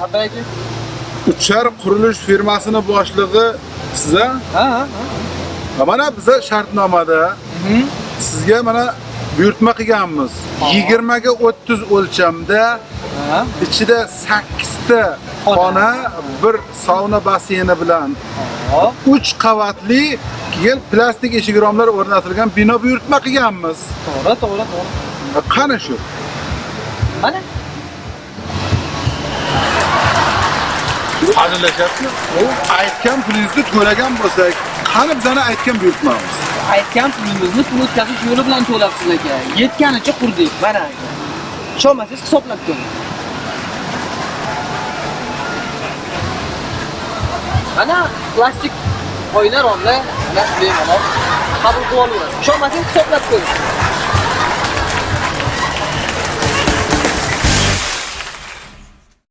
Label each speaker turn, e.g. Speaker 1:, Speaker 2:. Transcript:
Speaker 1: Labbayki.
Speaker 2: Uchar qurilish firmasini boshlig'i siz a?
Speaker 1: Ha.
Speaker 2: Mana biz shartnomada sizga mana buyurtma qilganmiz. 20 ga 30 o'lchamda ichida 8 ta xona, bir sauna basseyni bilan 3 qavatli keyin plastik eshik romlar o'rnatilgan bino buyurtma qilganmiz.
Speaker 1: To'g'ri.
Speaker 2: Qani shu?
Speaker 1: Mana
Speaker 2: Hazırlashyapsiz. Aytgan pulingizni to'lagan bo'lsak, qani bizani aytgan buyurtmamiz?
Speaker 1: aytgan pulingizni pul o'tkazish yo'li bilan to'labsiz aka. Yetganicha qurdik. Mana aka. Ishonmasangiz hisoblab ko'ring. Mana plastik oyna romlar, mana bemalol qabul qilib olaverasiz. Ishonmasangiz hisoblab ko'ring.